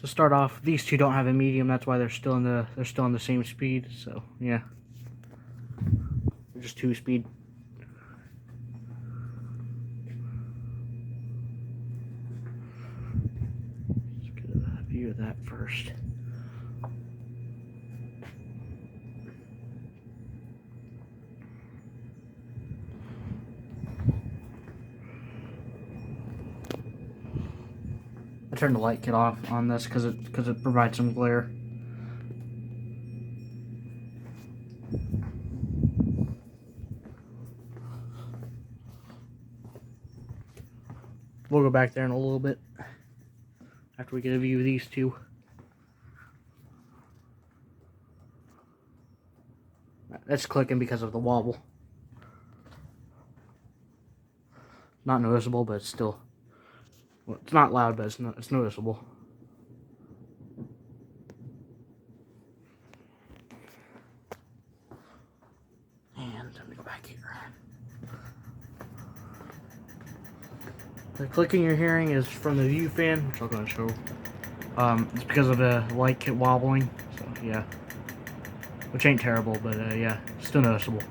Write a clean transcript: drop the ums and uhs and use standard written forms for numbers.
To start off, these two don't have a medium. That's why they're still in the same speed. So yeah, they're just 2-speed. Let's get a view of that first. I turned the light kit off on this because it provides some glare. We'll go back there in a little bit after we get a view of these two. That's clicking because of the wobble. Not noticeable, but it's still. Well, it's not loud, but it's noticeable. And let me go back here. The clicking you're hearing is from the view fan, which I'm going to show. It's because of the light kit wobbling. So yeah, which ain't terrible, but yeah, still noticeable.